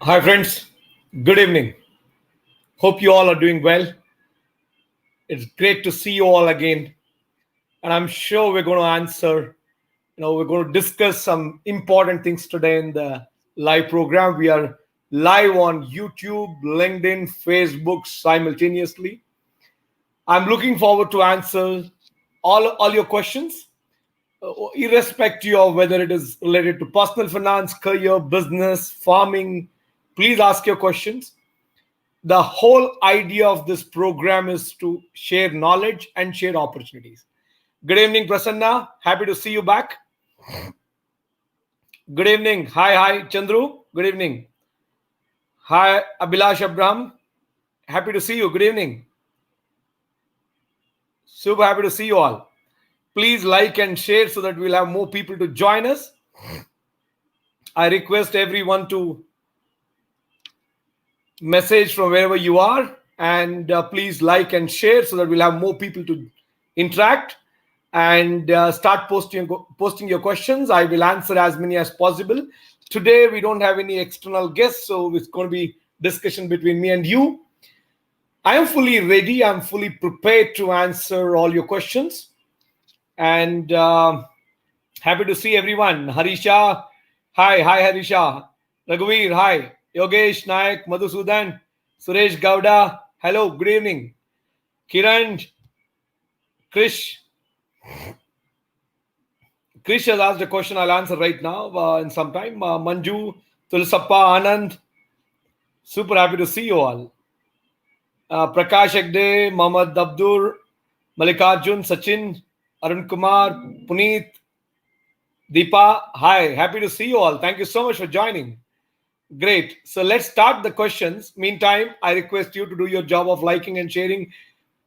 Hi, friends. Good evening. Hope you all are doing well. It's great to see you all again. And I'm sure we're going to answer, we're going to discuss some important things today in the live program. We are live on YouTube, LinkedIn, Facebook simultaneously. I'm looking forward to answer all your questions, irrespective of whether it is related to personal finance, career, business, farming. Please ask your questions. The whole idea of this program is to share knowledge and share opportunities. Good evening, Prasanna. Happy to see you back. Good evening. Hi, Chandru. Good evening. Hi, Abhilash Abraham. Happy to see you. Good evening. Super happy to see you all. Please like and share so that we'll have more people to join us. I request everyone to message from wherever you are, and please like and share so that we'll have more people to interact and start posting your questions. I will answer as many as possible. Today we don't have any external guests, so it's going to be discussion between me and you. I am fully ready. I'm fully prepared to answer all your questions, and happy to see everyone. Harisha, hi Harisha. Raghuveer, hi. Yogesh Nayak, Madhusudan, Suresh Gowda, hello, good evening. Kiran, Krish. Krish has asked a question I'll answer right now in some time. Manju, Tulsappa, Anand, super happy to see you all. Prakash Agde, Mohammad Abdur, Malikarjun, Sachin, Arun Kumar, Puneet, Deepa, hi, happy to see you all. Thank you so much for joining. Great. So let's start the questions. Meantime, I request you to do your job of liking and sharing.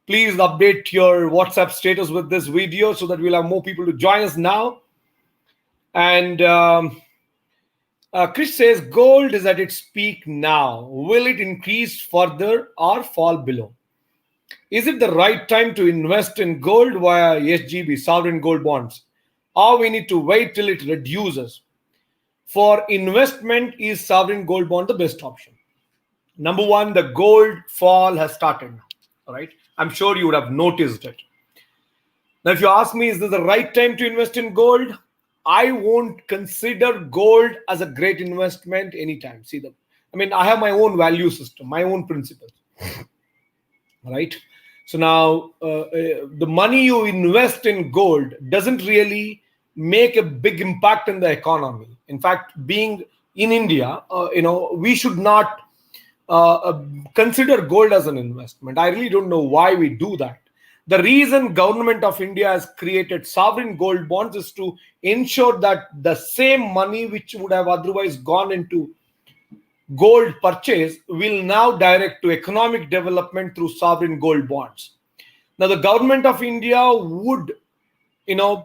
Please update your WhatsApp status with this video so that we'll have more people to join us now. And Chris says, gold is at its peak now. Will it increase further or fall below? Is it the right time to invest in gold via SGB, sovereign gold bonds? Or we need to wait till it reduces? For investment, is sovereign gold bond the best option? Number one, the gold fall has started now. All right. I'm sure you would have noticed it. Now, if you ask me, is this the right time to invest in gold? I won't consider gold as a great investment anytime. I have my own value system, my own principles. All right. So now the money you invest in gold doesn't really make a big impact in the economy. In fact, being in India, we should not consider gold as an investment. I really don't know why we do that. The reason government of India has created sovereign gold bonds is to ensure that the same money which would have otherwise gone into gold purchase will now direct to economic development through sovereign gold bonds. Now, the government of India would,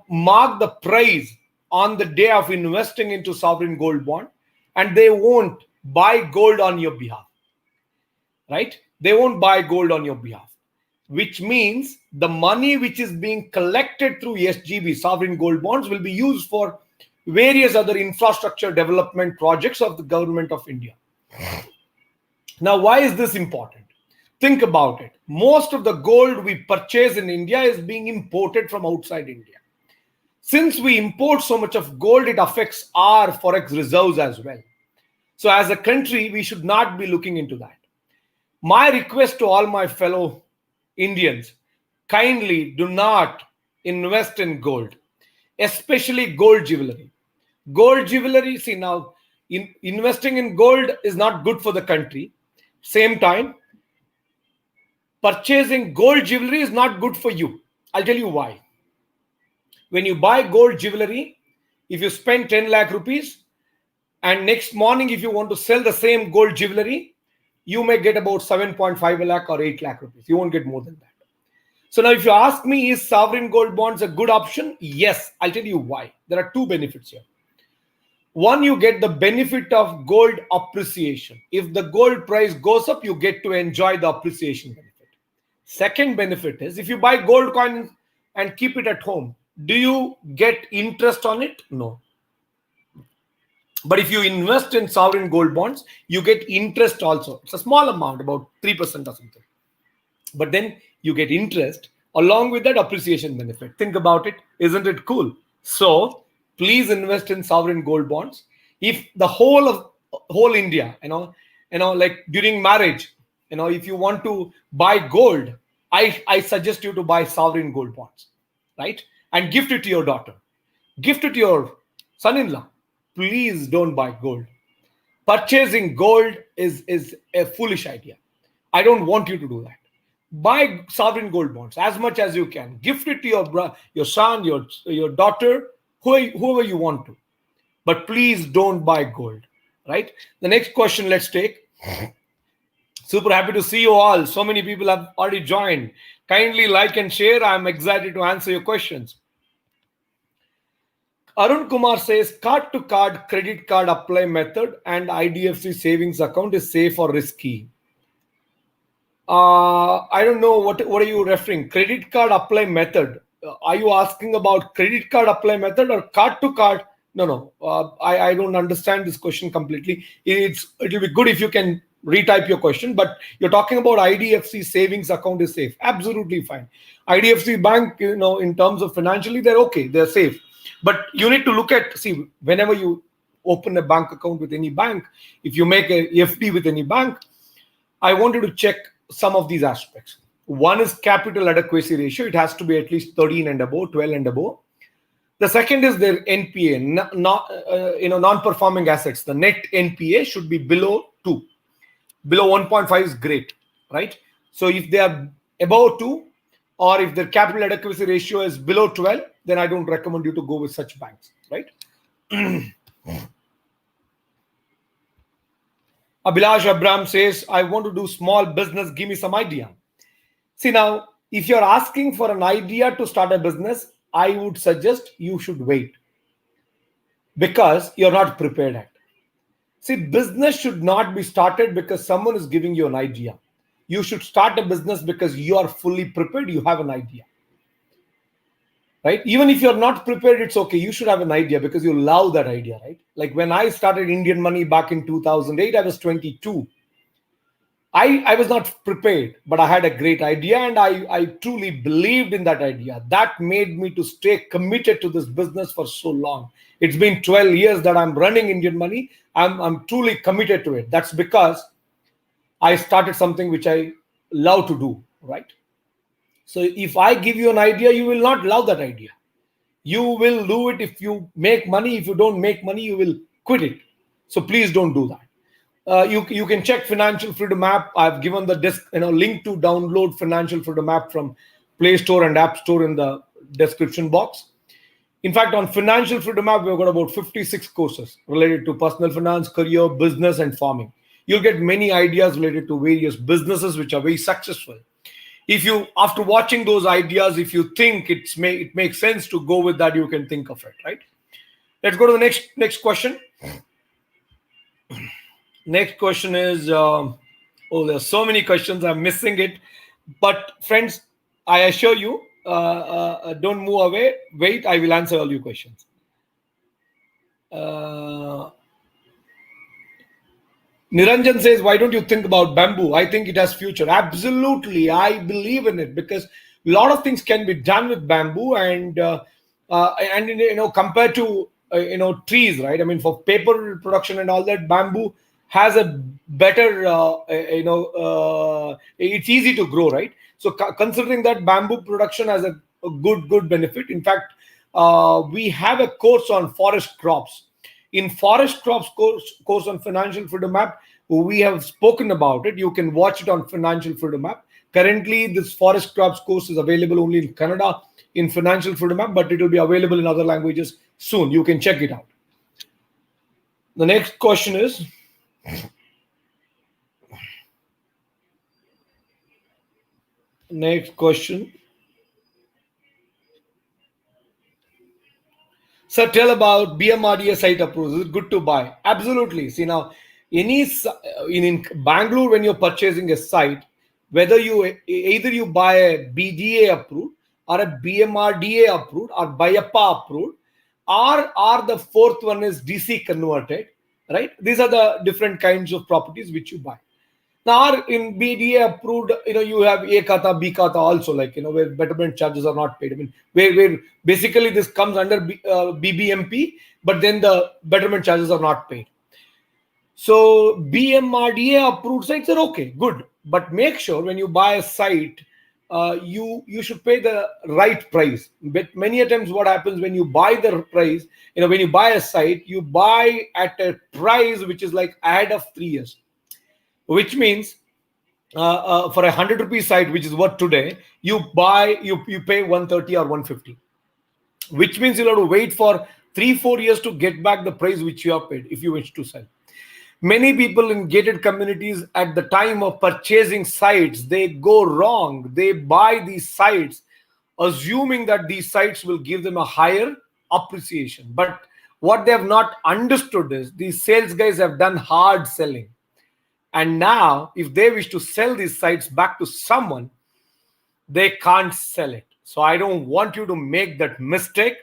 mark the price on the day of investing into sovereign gold bond, and they won't buy gold on your behalf, right? They won't buy gold on your behalf, which means the money which is being collected through SGB, sovereign gold bonds, will be used for various other infrastructure development projects of the government of India. Now, why is this important? Think about it. Most of the gold we purchase in India is being imported from outside India. Since we import so much of gold, it affects our forex reserves as well. So as a country, we should not be looking into that. My request to all my fellow Indians, kindly do not invest in gold, especially gold jewelry. Gold jewelry, investing in gold is not good for the country. Same time, purchasing gold jewelry is not good for you. I'll tell you why. When you buy gold jewelry, if you spend 10 lakh rupees and next morning, if you want to sell the same gold jewelry, you may get about 7.5 lakh or 8 lakh rupees. You won't get more than that. So now if you ask me, is sovereign gold bonds a good option? Yes, I'll tell you why. There are two benefits here. One, you get the benefit of gold appreciation. If the gold price goes up, you get to enjoy the appreciation benefit. Second benefit is, if you buy gold coin and keep it at home, do you get interest on it? No. But if you invest in sovereign gold bonds, you get interest also. It's a small amount, about 3% or something. But then you get interest along with that appreciation benefit. Think about it. Isn't it cool? So please invest in sovereign gold bonds. If the whole India, like during marriage, if you want to buy gold, I suggest you to buy sovereign gold bonds, right? And gift it to your daughter, gift it to your son-in-law. Please don't buy gold. Purchasing gold is a foolish idea. I don't want you to do that. Buy sovereign gold bonds as much as you can. Gift it to your son, your daughter, whoever you want to. But please don't buy gold. Right? The next question let's take. Super happy to see you all. So many people have already joined. Kindly like and share. I'm excited to answer your questions. Arun Kumar says card to card credit card apply method and IDFC savings account is safe or risky. I don't know what are you referring. Credit card apply method. Are you asking about credit card apply method or card to card? No. I don't understand this question completely. It'll be good if you can retype your question. But you're talking about IDFC savings account is safe. Absolutely fine. IDFC bank, in terms of financially, they're okay. They're safe. But you need to look at, see, whenever you open a bank account with any bank, if you make a FD with any bank, I wanted to check some of these aspects. One is capital adequacy ratio. It has to be at least 13 and above, 12 and above. The second is their NPA, non-performing assets. The net NPA should be below 2. Below 1.5 is great, right? So if they are above 2, or if their capital adequacy ratio is below 12, then I don't recommend you to go with such banks, right? Abhilash Abram says, I want to do small business. Give me some idea. See, now, if you're asking for an idea to start a business, I would suggest you should wait because you're not prepared at. See, business should not be started because someone is giving you an idea. You should start a business because you are fully prepared. You have an idea, right? Even if you're not prepared, it's okay. You should have an idea because you love that idea, right? Like when I started Indian Money back in 2008, I was 22. I was not prepared, but I had a great idea and I truly believed in that idea. That made me to stay committed to this business for so long. It's been 12 years that I'm running Indian Money. I'm truly committed to it. That's because I started something which I love to do, right? So if I give you an idea, you will not love that idea. You will do it if you make money. If you don't make money, you will quit it. So please don't do that. You can check Financial Freedom app. I've given the link to download Financial Freedom app from Play Store and App Store in the description box. In fact, on Financial Freedom app, we've got about 56 courses related to personal finance, career, business, and farming. You'll get many ideas related to various businesses which are very successful. If you, after watching those ideas, if you think it makes sense to go with that, you can think of it, right? Let's go to the next question. Next question is, there's so many questions. I'm missing it. But friends, I assure you, don't move away. Wait, I will answer all your questions. Niranjan says, why don't you think about bamboo? I think it has future. Absolutely. I believe in it because a lot of things can be done with bamboo and compared to, trees, right? I mean, for paper production and all that, bamboo has a better, it's easy to grow, right? So considering that bamboo production has a good benefit. In fact, we have a course on forest crops. In forest crops course on Financial Freedom app, we have spoken about it. You can watch it on Financial Freedom app. Currently, this forest crops course is available only in Kannada in Financial Freedom app, but it will be available in other languages soon. You can check it out. The next question is, next question. Sir, tell about BMRDA site approval. Is it good to buy? Absolutely. See now, in Bangalore, when you're purchasing a site, whether either you buy a BDA approved or a BMRDA approved or BIAPA approved, or the fourth one is DC converted, right? These are the different kinds of properties which you buy. Now, in BDA approved, you have A Kata, B Kata also, like, where betterment charges are not paid. I mean, where basically this comes under BBMP, but then the betterment charges are not paid. So BMRDA approved sites are okay, good. But make sure when you buy a site, you should pay the right price. But many a times what happens when you buy the price, when you buy a site, you buy at a price which is like ahead of 3 years. Which means for a 100 rupee site, which is what today, you pay 130 or 150. Which means you'll have to wait for 3-4 years to get back the price which you have paid if you wish to sell. Many people in gated communities at the time of purchasing sites, they go wrong. They buy these sites assuming that these sites will give them a higher appreciation. But what they have not understood is these sales guys have done hard selling. And now, if they wish to sell these sites back to someone, they can't sell it. So I don't want you to make that mistake.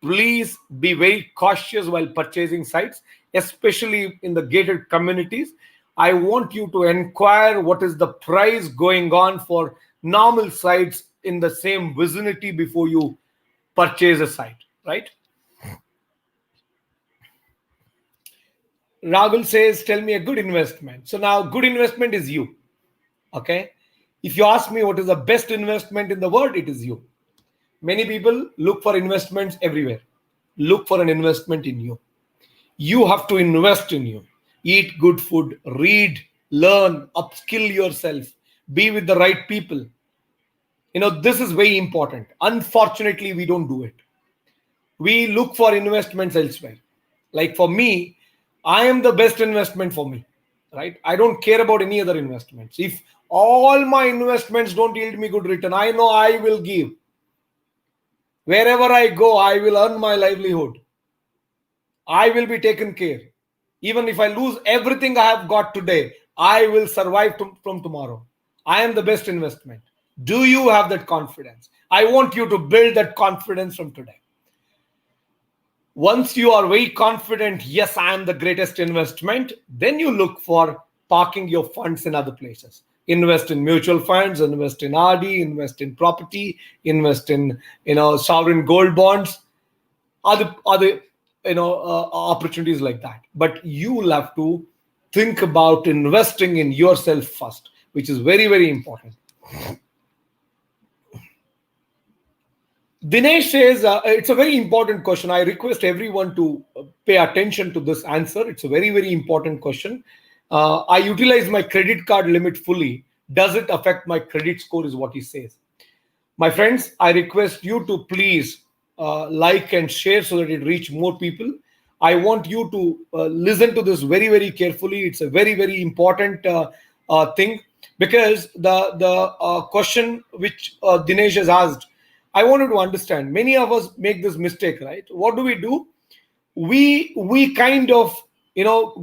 Please be very cautious while purchasing sites, especially in the gated communities. I want you to inquire what is the price going on for normal sites in the same vicinity before you purchase a site, right? Rahul says, tell me a good investment. So now good investment is you. Okay. If you ask me what is the best investment in the world, it is you. Many people look for investments everywhere. Look for an investment in you. You have to invest in you. Eat good food, read, learn, upskill yourself, be with the right people. This is very important. Unfortunately, we don't do it. We look for investments elsewhere. Like for me, I am the best investment for me, right? I don't care about any other investments. If all my investments don't yield me good return, I know I will give. Wherever I go, I will earn my livelihood. I will be taken care. Even if I lose everything I have got today, I will survive from tomorrow. I am the best investment. Do you have that confidence? I want you to build that confidence from today. Once you are very confident, yes, I am the greatest investment, then you look for parking your funds in other places. Invest in mutual funds, invest in RD, invest in property, invest in sovereign gold bonds, other opportunities like that. But you will have to think about investing in yourself first, which is very, very important. Dinesh says, it's a very important question. I request everyone to pay attention to this answer. It's a very, very important question. I utilize my credit card limit fully. Does it affect my credit score is what he says. My friends, I request you to please like and share so that it reach more people. I want you to listen to this very, very carefully. It's a very, very important thing, because the question which Dinesh has asked, I wanted to understand. Many of us make this mistake, right? What do? We kind of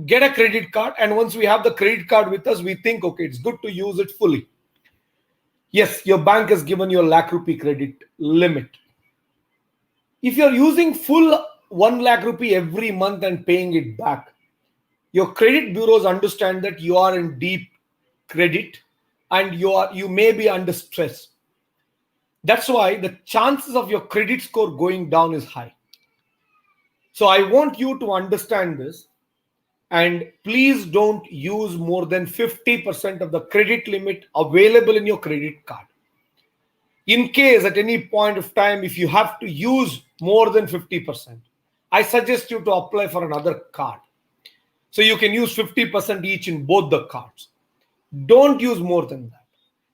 get a credit card, and once we have the credit card with us, we think, okay, it's good to use it fully. Yes, your bank has given you a lakh rupee credit limit. If you're using full 1 lakh rupee every month and paying it back, your credit bureaus understand that you are in deep credit and you may be under stress. That's why the chances of your credit score going down is high. So I want you to understand this, and please don't use more than 50% of the credit limit available in your credit card. In case at any point of time, if you have to use more than 50%, I suggest you to apply for another card. So you can use 50% each in both the cards. Don't use more than that.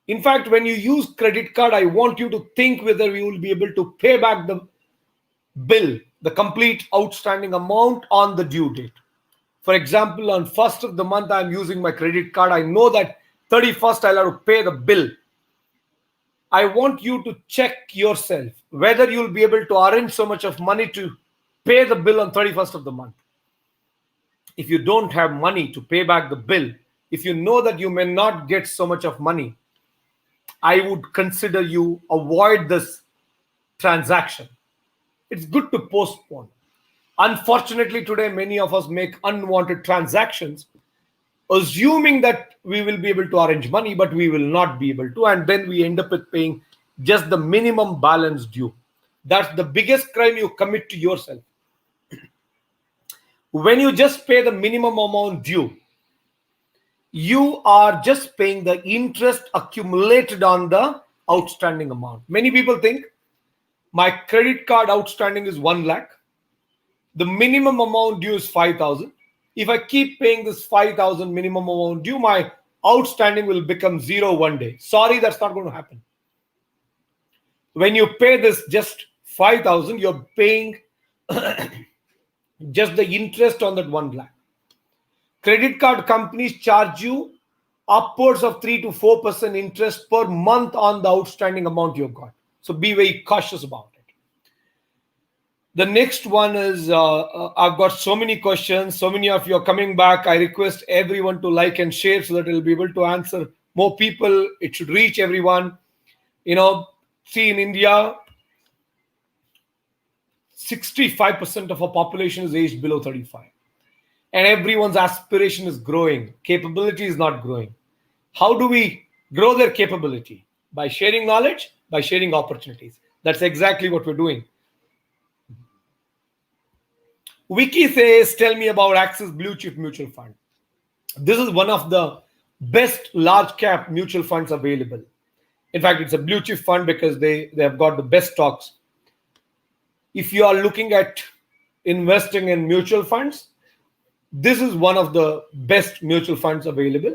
In fact, when you use credit card, I want you to think whether you will be able to pay back the bill, the complete outstanding amount on the due date. For example, on 1st of the month, I'm using my credit card. I know that 31st, I'll have to pay the bill. I want you to check yourself whether you'll be able to arrange so much of money to pay the bill on 31st of the month. If you don't have money to pay back the bill, if you know that you may not get so much of money, I would consider you avoid this transaction. It's good to postpone. Unfortunately, today, many of us make unwanted transactions, assuming that we will be able to arrange money, but we will not be able to. And then we end up with paying just the minimum balance due. That's the biggest crime you commit to yourself. When you just pay the minimum amount due, you are just paying the interest accumulated on the outstanding amount. Many people think my credit card outstanding is 1 lakh. The minimum amount due is 5,000. If I keep paying this 5,000 minimum amount due, my outstanding will become zero one day. Sorry, that's not going to happen. When you pay this just 5,000, you're paying just the interest on that 1 lakh. Credit card companies charge you upwards of 3 to 4% interest per month on the outstanding amount you've got. So be very cautious about it. The next one is, I've got so many questions. So many of you are coming back. I request everyone to like and share so that it'll be able to answer more people. It should reach everyone. See, in India, 65% of our population is aged below 35. And everyone's aspiration is growing. Capability is not growing. How do we grow their capability? By sharing knowledge, by sharing opportunities. That's exactly what we're doing. Wiki says, tell me about Axis Blue Chip Mutual Fund. This is one of the best large cap mutual funds available. In fact, it's a blue chip fund because they have got the best stocks. If you are looking at investing in mutual funds, this is one of the best mutual funds available.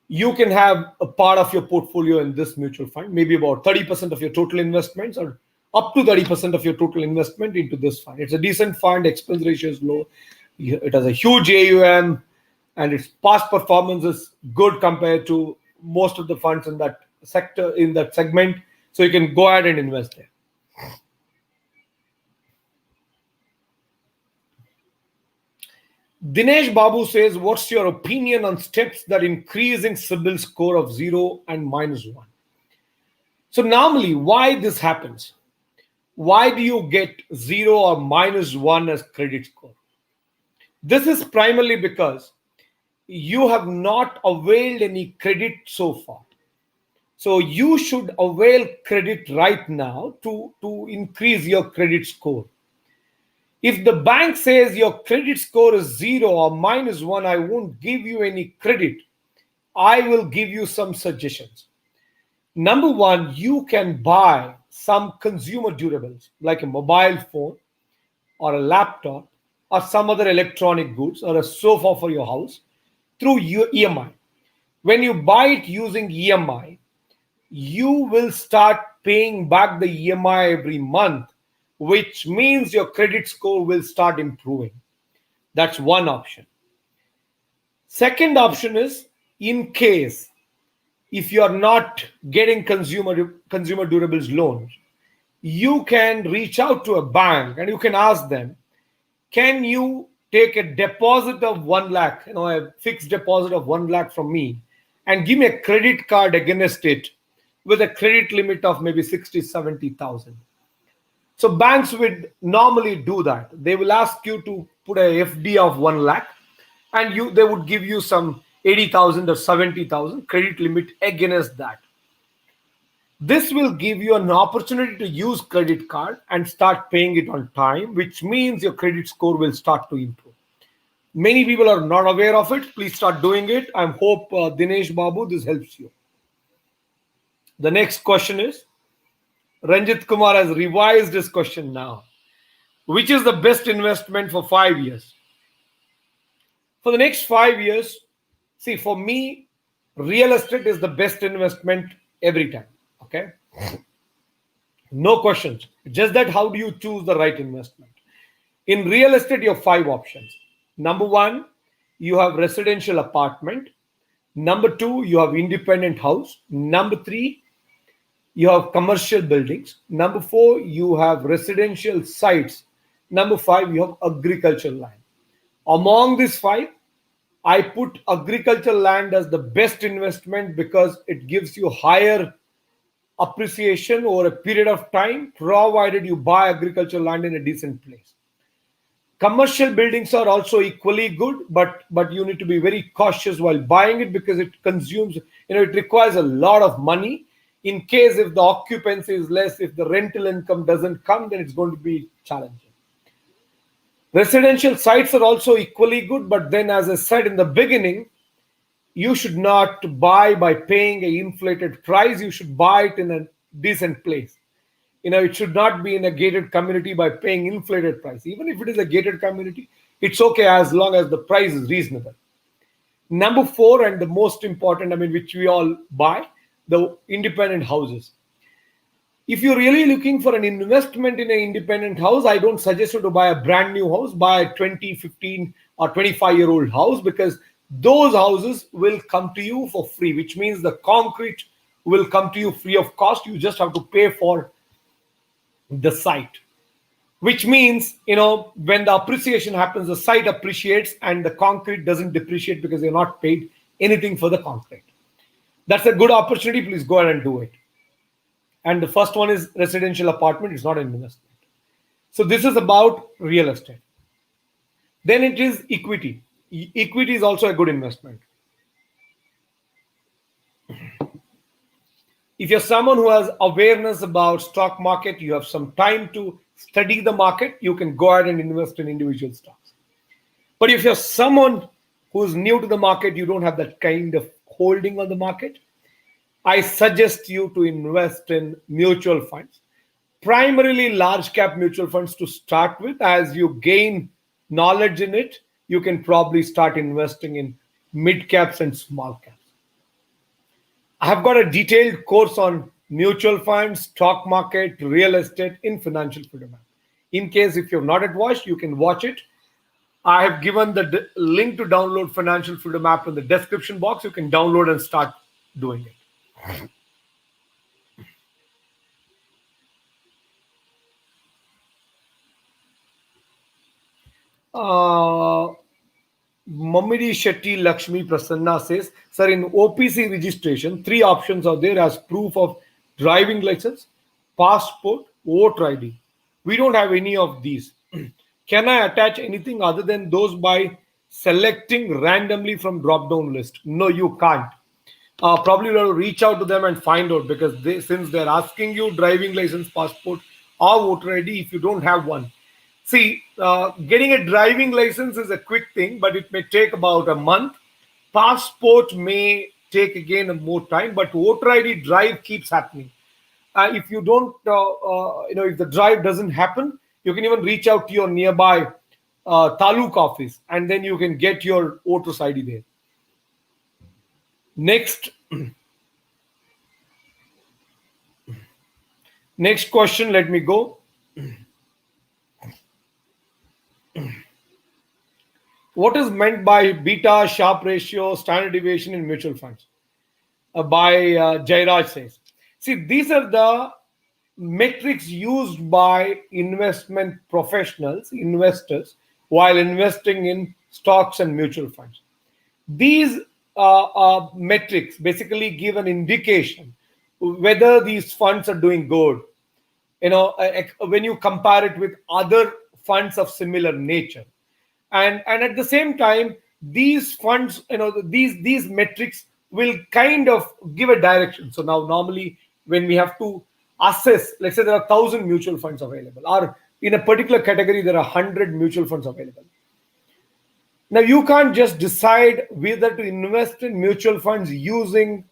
You can have a part of your portfolio in this mutual fund, maybe about 30% of your total investments or up to 30% of your total investment into this fund. It's a decent fund, expense ratio is low. It has a huge AUM and its past performance is good compared to most of the funds in that sector, in that segment. So you can go ahead and invest there. Dinesh Babu says, what's your opinion on steps that increasing CIBIL score of 0 and -1? So normally, why this happens? Why do you get 0 or -1 as credit score? This is primarily because you have not availed any credit so far. So you should avail credit right now to increase your credit score. If the bank says your credit score is 0 or -1, I won't give you any credit. I will give you some suggestions. Number one, you can buy some consumer durables like a mobile phone or a laptop or some other electronic goods or a sofa for your house through your EMI. When you buy it using EMI, you will start paying back the EMI every month, which means your credit score will start improving. That's one option. Second option is, in case if you are not getting consumer durables loans, you can reach out to a bank and you can ask them, can you take a deposit of 1 lakh, a fixed deposit of 1 lakh from me and give me a credit card against it with a credit limit of maybe 60, 70,000. So banks would normally do that. They will ask you to put a FD of 1 lakh and they would give you some 80,000 or 70,000 credit limit against that. This will give you an opportunity to use credit card and start paying it on time, which means your credit score will start to improve. Many people are not aware of it. Please start doing it. I hope, Dinesh Babu, this helps you. The next question is, Ranjit Kumar has revised his question now. Which is the best investment for 5 years? For the next 5 years, see, for me, real estate is the best investment every time. Okay? No questions. Just that, how do you choose the right investment? In real estate, you have 5 options. Number 1, you have residential apartment. Number 2, you have independent house. Number 3, you have commercial buildings. Number 4, you have residential sites. Number 5, you have agricultural land. Among these 5, I put agricultural land as the best investment because it gives you higher appreciation over a period of time, provided you buy agricultural land in a decent place. Commercial buildings are also equally good, but you need to be very cautious while buying it because it consumes, it requires a lot of money. In case if the occupancy is less, if the rental income doesn't come, then it's going to be challenging. Residential sites are also equally good, but then, as I said in the beginning, you should not buy by paying a inflated price. You should buy it in a decent place. It should not be in a gated community by paying inflated price. Even if it is a gated community, it's okay as long as the price is reasonable. Number four, and the most important, which we all buy, the independent houses. If you're really looking for an investment in an independent house, I don't suggest you to buy a brand new house. Buy a 20, 15, or 25-year-old house, because those houses will come to you for free, which means the concrete will come to you free of cost. You just have to pay for the site, which means, when the appreciation happens, the site appreciates and the concrete doesn't depreciate because you're not paid anything for the concrete. That's a good opportunity. Please go ahead and do it. And the first one is residential apartment. It's not an investment. So this is about real estate. Then it is equity. Equity is also a good investment. If you're someone who has awareness about stock market, you have some time to study the market, you can go ahead and invest in individual stocks. But if you're someone who's new to the market, you don't have that kind of holding on the market, I suggest you to invest in mutual funds, primarily large cap mutual funds to start with. As you gain knowledge in it, you can probably start investing in mid caps and small caps. I have got a detailed course on mutual funds, stock market, real estate in Financial Freedom app. In case if you've not yet watched, you can watch it. I have given the link to download Financial Freedom app in the description box. You can download and start doing it. Mamidi Shetty Lakshmi Prasanna says, sir, in OPC registration, 3 options are there as proof of driving license, passport, voter ID. We don't have any of these. Can I attach anything other than those by selecting randomly from drop-down list? No, you can't. Probably you'll reach out to them and find out, because since they're asking you driving license, passport, or voter ID, if you don't have one. See, getting a driving license is a quick thing, but it may take about a month. Passport may take again more time, but voter ID drive keeps happening. If you don't, if the drive doesn't happen, you can even reach out to your nearby taluk office, and then you can get your voter's ID there. Next question, let me go. What is meant by beta, Sharpe ratio, standard deviation in mutual funds? By Jairaj says. See, these are the metrics used by investment professionals, investors, while investing in stocks and mutual funds. These metrics basically give an indication whether these funds are doing good. When you compare it with other funds of similar nature, and at the same time, these funds, these metrics will kind of give a direction. So now, normally, when we have to assess, let's say there are 1,000 mutual funds available, or in a particular category there are 100 mutual funds available. Now, you can't just decide whether to invest in mutual funds using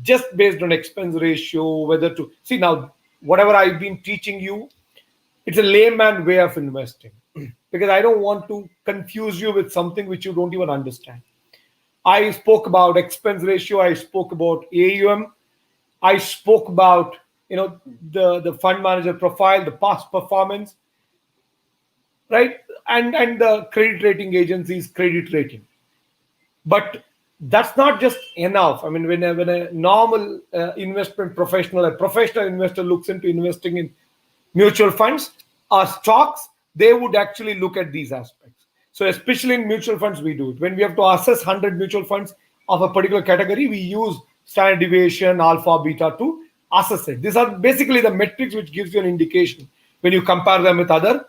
just based on expense ratio, whether to see. Now, whatever I've been teaching you, it's a layman way of investing, because I don't want to confuse you with something which you don't even understand. I spoke about expense ratio. I spoke about AUM. I spoke about the fund manager profile, the past performance, right? And the credit rating agency's credit rating. But that's not just enough. When a normal investment professional, a professional investor looks into investing in mutual funds or stocks, they would actually look at these aspects. So especially in mutual funds, we do it. When we have to assess 100 mutual funds of a particular category, we use standard deviation, alpha, beta to assess it. These are basically the metrics which gives you an indication when you compare them with other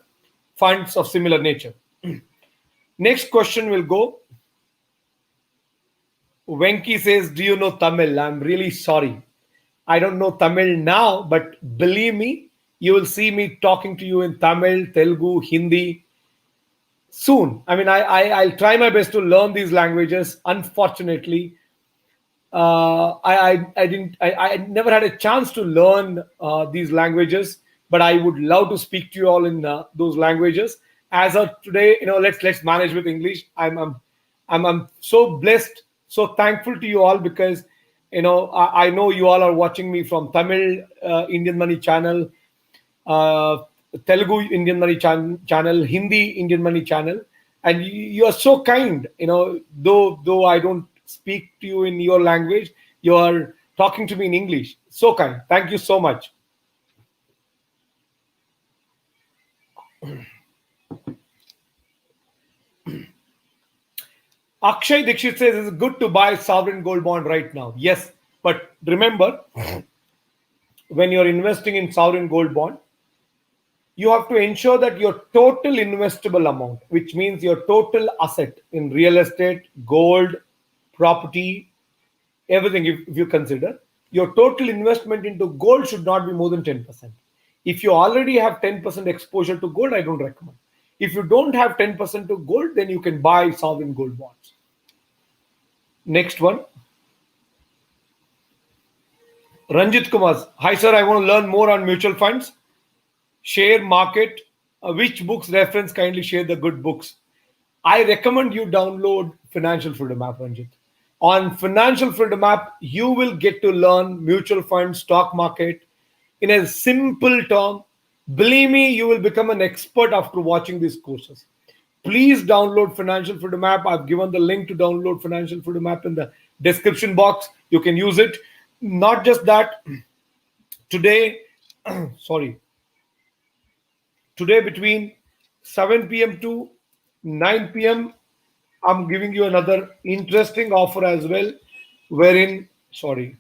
funds of similar nature. Next question will go. Venki says, "Do you know Tamil?" I'm really sorry. I don't know Tamil now, but believe me, you will see me talking to you in Tamil, Telugu, Hindi soon. I mean, I'll try my best to learn these languages. Unfortunately, I never had a chance to learn these languages, but I would love to speak to you all in those languages. As of today, let's manage with English. I'm so blessed, so thankful to you all, because I know you all are watching me from Tamil Indian Money channel, uh, Telugu Indian Money channel, Hindi Indian Money channel, and you are so kind. Though I don't speak to you in your language, you are talking to me in English. So kind. Thank you so much. Akshay Dikshit says it's good to buy sovereign gold bond right now. Yes, but remember, when you're investing in sovereign gold bond, you have to ensure that your total investable amount, which means your total asset in real estate, gold, property, everything, if you consider, your total investment into gold should not be more than 10%. If you already have 10% exposure to gold, I don't recommend. If you don't have 10% to gold, then you can buy sovereign gold bonds. Next one. Ranjit Kumar. Hi, sir. I want to learn more on mutual funds, share market. Which books reference? Kindly share the good books. I recommend you download Financial Freedom app, Ranjit. On Financial Freedom app, you will get to learn mutual funds, stock market in a simple term. Believe me, you will become an expert after watching these courses. Please download Financial Freedom app. I've given the link to download Financial Freedom app in the description box. You can use it. Not just that, today, sorry, today between 7 p.m. to 9 p.m., I'm giving you another interesting offer as well, wherein, sorry,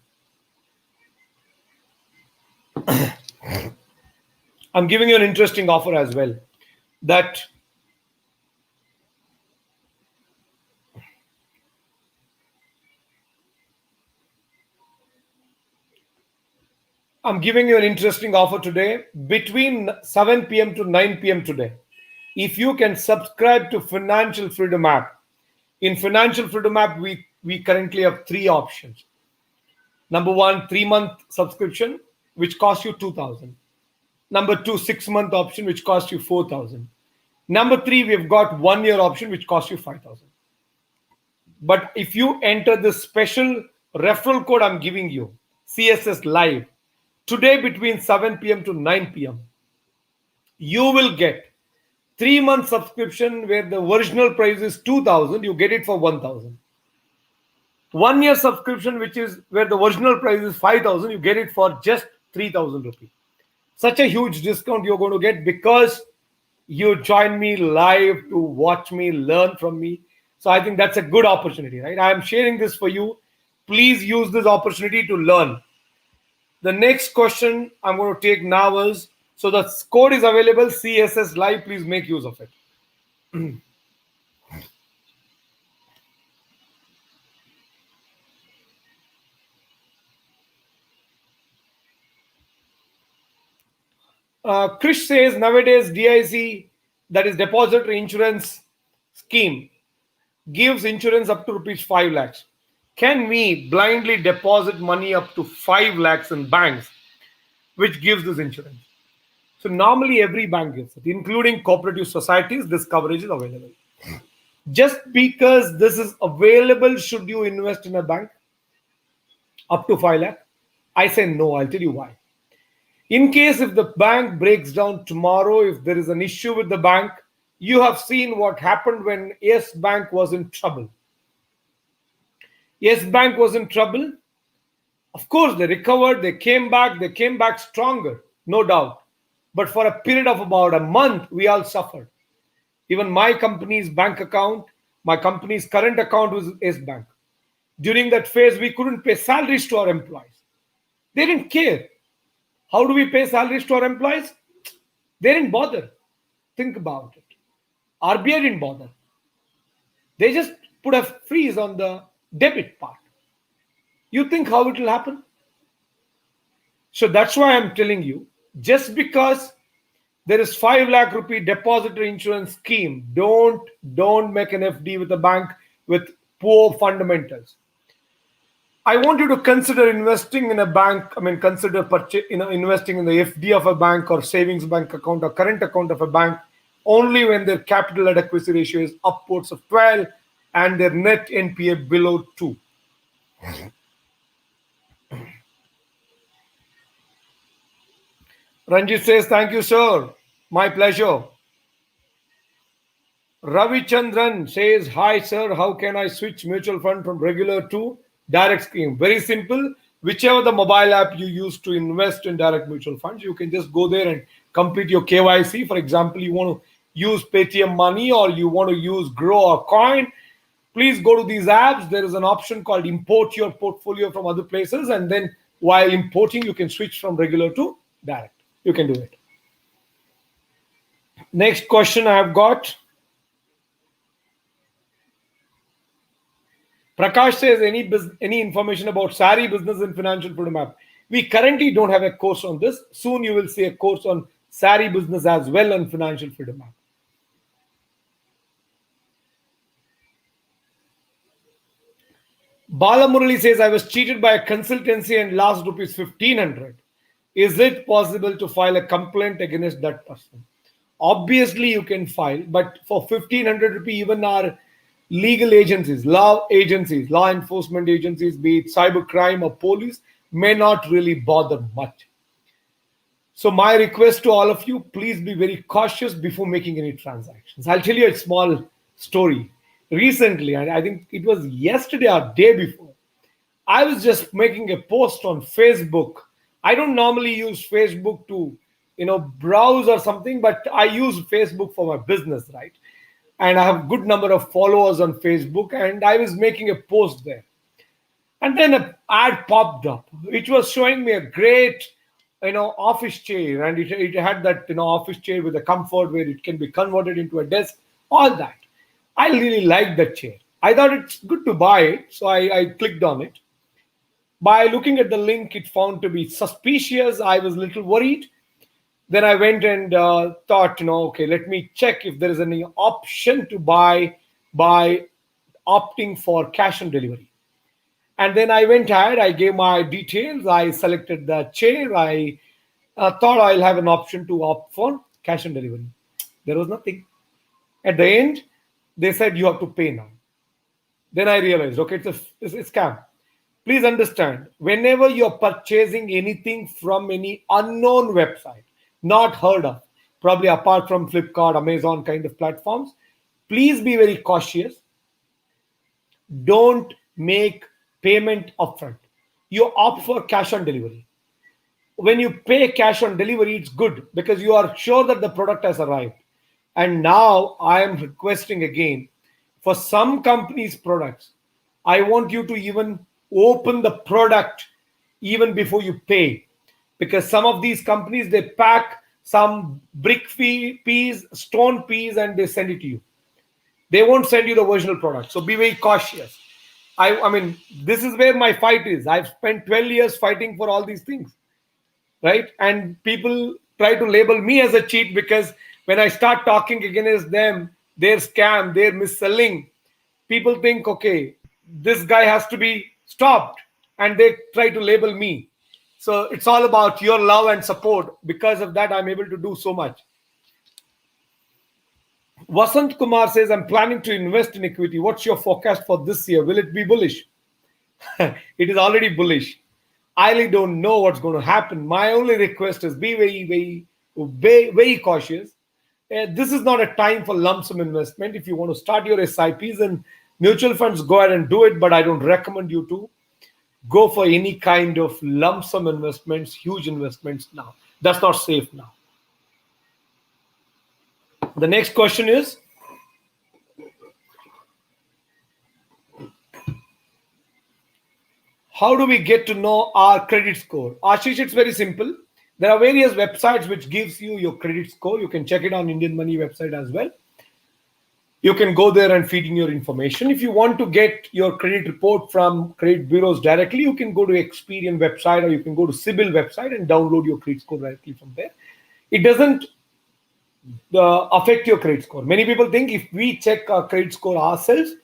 I'm giving you an interesting offer as well, that I'm giving you an interesting offer today between 7 p.m. to 9 p.m. today. If you can subscribe to Financial Freedom app, in Financial Freedom app, we currently have three options. Number one, 3-month subscription, which costs you 2,000. Number two, 6-month option, which costs you 4,000. Number three, we've got 1-year option, which costs you 5,000. But if you enter the special referral code I'm giving you, CSS Live, today between 7 p.m. to 9 p.m., you will get 3-month subscription where the original price is 2,000, you get it for 1,000. 1-year subscription, which is where the original price is 5,000, you get it for just 3,000 rupees. Such a huge discount you're going to get because you join me live to watch me, learn from me. So I think that's a good opportunity, right? I am sharing this for you. Please use this opportunity to learn. The next question I'm going to take now is, so the code is available, CSS Live. Please make use of it. Krish says nowadays DIC, that is Depository Insurance Scheme, gives insurance up to rupees 5 lakhs. Can we blindly deposit money up to 5 lakhs in banks, which gives this insurance? So normally every bank gives it, including cooperative societies. This coverage is available. Just because this is available, should you invest in a bank up to 5 lakh? I say no. I'll tell you why. In case if the bank breaks down tomorrow, if there is an issue with the bank, you have seen what happened when Yes Bank was in trouble. Yes Bank was in trouble. Of course, they recovered, they came back stronger, no doubt. But for a period of about a month, we all suffered. Even my company's bank account, my company's current account was Yes Bank. During that phase, we couldn't pay salaries to our employees. They didn't care. How do we pay salaries to our employees? They didn't bother. Think about it. RBI didn't bother. They just put a freeze on the debit part. You think how it will happen? So that's why I'm telling you, just because there is 5 lakh rupee depository insurance scheme, don't make an FD with a bank with poor fundamentals. I want you to consider investing in a bank. I mean, consider investing in the FD of a bank or savings bank account or current account of a bank only when their capital adequacy ratio is upwards of 12 and their net NPA below 2. Ranjit says, thank you, sir. My pleasure. Ravi Chandran says, hi, sir. How can I switch mutual fund from regular to direct scheme? Very simple. Whichever the mobile app you use to invest in direct mutual funds, you can just go there and complete your KYC. For example, you want to use Paytm Money or you want to use Grow or Coin. Please go to these apps. There is an option called import your portfolio from other places. And then while importing, you can switch from regular to direct. You can do it. Next question I have got. Prakash says, any information about SARI Business and Financial Freedom app? We currently don't have a course on this. Soon you will see a course on SARI Business as well and Financial Freedom app. Bala Murali says, I was cheated by a consultancy and lost rupees 1500. Is it possible to file a complaint against that person? Obviously, you can file, but for 1500 rupee, even our legal agencies, law enforcement agencies, be it cybercrime or police, may not really bother much. So my request to all of you, please be very cautious before making any transactions. I'll tell you a small story. Recently, and I think it was yesterday or day before, I was just making a post on Facebook. I don't normally use Facebook to, browse or something, but I use Facebook for my business, right? And I have a good number of followers on Facebook, and I was making a post there. And then an ad popped up, which was showing me a great, office chair, and it had that, office chair with a comfort where it can be converted into a desk, all that. I really liked that chair. I thought it's good to buy it, so I clicked on it. By looking at the link, it found to be suspicious. I was a little worried. Then I went and thought, okay, let me check if there is any option to buy by opting for cash on delivery. And then I went ahead, I gave my details, I selected the chair, I thought I'll have an option to opt for cash on delivery. There was nothing. At the end, they said you have to pay now. Then I realized, okay, it's a scam. Please understand, whenever you're purchasing anything from any unknown website, not heard of, probably apart from Flipkart, Amazon kind of platforms, please be very cautious. Don't make payment upfront. You opt for cash on delivery. When you pay cash on delivery, it's good because you are sure that the product has arrived. And now I am requesting again, for some companies' products, I want you to even open the product even before you pay. Because some of these companies, they pack some brick piece, stone piece, and they send it to you. They won't send you the original product. So be very cautious. I mean, this is where my fight is. I've spent 12 years fighting for all these things, right? And people try to label me as a cheat because when I start talking against them, their scam, their mis-selling, people think, okay, this guy has to be stopped, and they try to label me. So it's all about your love and support. Because of that, I'm able to do so much. Vasant Kumar says, I'm planning to invest in equity. What's your forecast for this year? Will it be bullish? It is already bullish. I really don't know what's going to happen. My only request is be very cautious. This is not a time for lump sum investment. If you want to start your SIPs and mutual funds, go ahead and do it. But I don't recommend you to go for any kind of lump sum investments, huge investments now. That's not safe now. The next question is, how do we get to know our credit score? Ashish, it's very simple. There are various websites which gives you your credit score. You can check it on Indian Money website as well. You can go there and feed in your information. If you want to get your credit report from credit bureaus directly, you can go to Experian website or you can go to CIBIL website and download your credit score directly from there. It doesn't affect your credit score. Many people think if we check our credit score ourselves,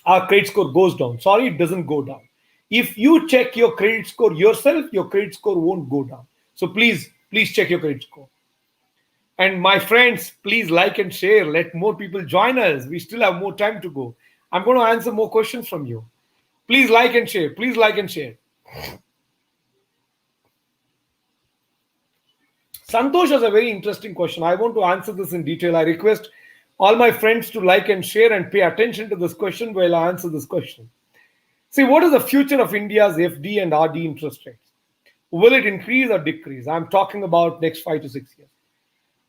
our credit score goes down. Sorry, it doesn't go down. If you check your credit score yourself, your credit score won't go down. So please check your credit score. And my friends, please like and share. Let more people join us. We still have more time to go. I'm going to answer more questions from you. Please like and share. Please like and share. Santosh has a very interesting question. I want to answer this in detail. I request all my friends to like and share and pay attention to this question while I answer this question. See, what is the future of India's FD and RD interest rates? Will it increase or decrease? I'm talking about next 5 to 6 years.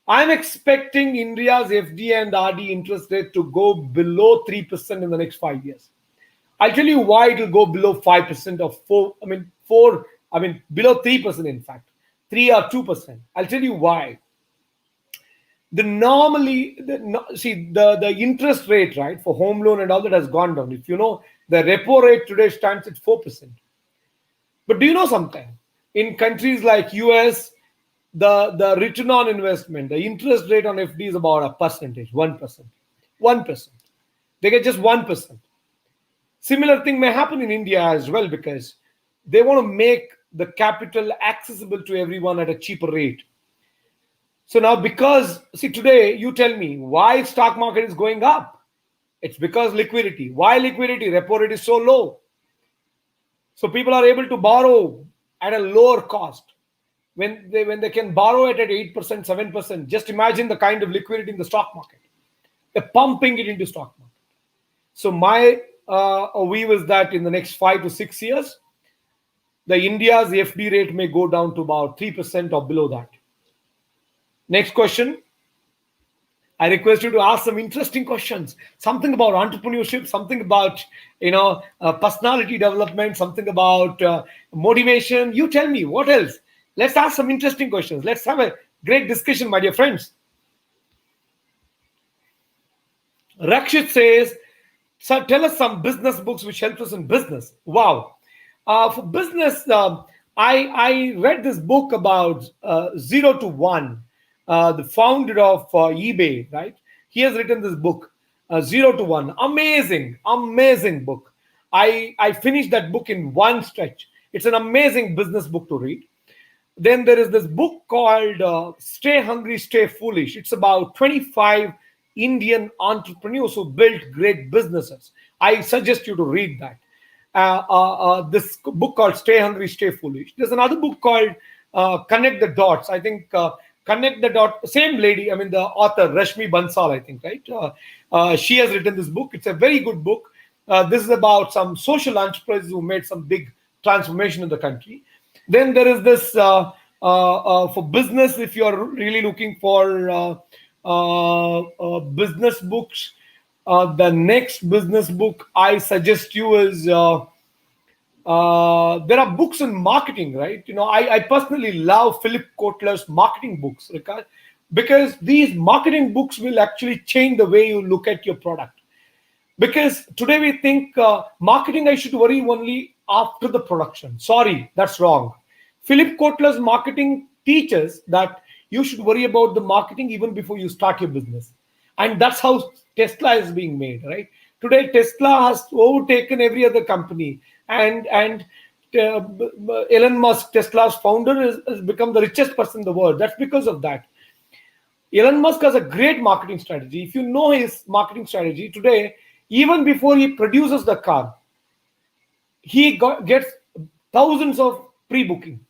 I'm expecting India's FD and RD interest rate to go below 3% in the next 5 years. I'll tell you why it will go below 5% or below 3%, in fact. 3 or 2%. I'll tell you why. The interest rate, right, for home loan and all that has gone down. If you know, the repo rate today stands at 4%. But do you know something? In countries like US, the return on investment, the interest rate on FD is about a percentage, 1%. 1%. They get just 1%. Similar thing may happen in India as well, because they want to make the capital accessible to everyone at a cheaper rate. So now, because, see, today, you tell me why stock market is going up. It's because liquidity. Why liquidity? Repo rate is so low. So people are able to borrow at a lower cost. When they can borrow it at 8%, 7%, just imagine the kind of liquidity in the stock market. They're pumping it into stock market. So my view is that in the next 5 to 6 years, the India's FD rate may go down to about 3% or below that. Next question. I request you to ask some interesting questions. Something about entrepreneurship, something about personality development, something about motivation. You tell me, what else? Let's ask some interesting questions. Let's have a great discussion, my dear friends. Rakshit says, "Sir, tell us some business books which help us in business." Wow. For business, I read this book about 0 to 1. The founder of eBay, right? He has written this book, 0 to 1. Amazing, amazing book. I finished that book in one stretch. It's an amazing business book to read. Then there is this book called Stay Hungry, Stay Foolish. It's about 25 Indian entrepreneurs who built great businesses. I suggest you to read that. This book called Stay Hungry, Stay Foolish. There's another book called Connect the Dots. I think Connect the Dots, same lady, the author, Rashmi Bansal, I think, right? She has written this book. It's a very good book. This is about some social entrepreneurs who made some big transformation in the country. Then there is this for business, if you're really looking for business books, the next business book I suggest you is there are books in marketing, right? I personally love Philip Kotler's marketing books, because these marketing books will actually change the way you look at your product. Because today we think marketing, I should worry only after the production. Sorry, that's wrong. Philip Kotler's marketing teaches that you should worry about the marketing even before you start your business. And that's how Tesla is being made, right? Today, Tesla has overtaken every other company. And Elon Musk, Tesla's founder, has become the richest person in the world. That's because of that. Elon Musk has a great marketing strategy. If you know his marketing strategy today, even before he produces the car, he gets thousands of pre-booking,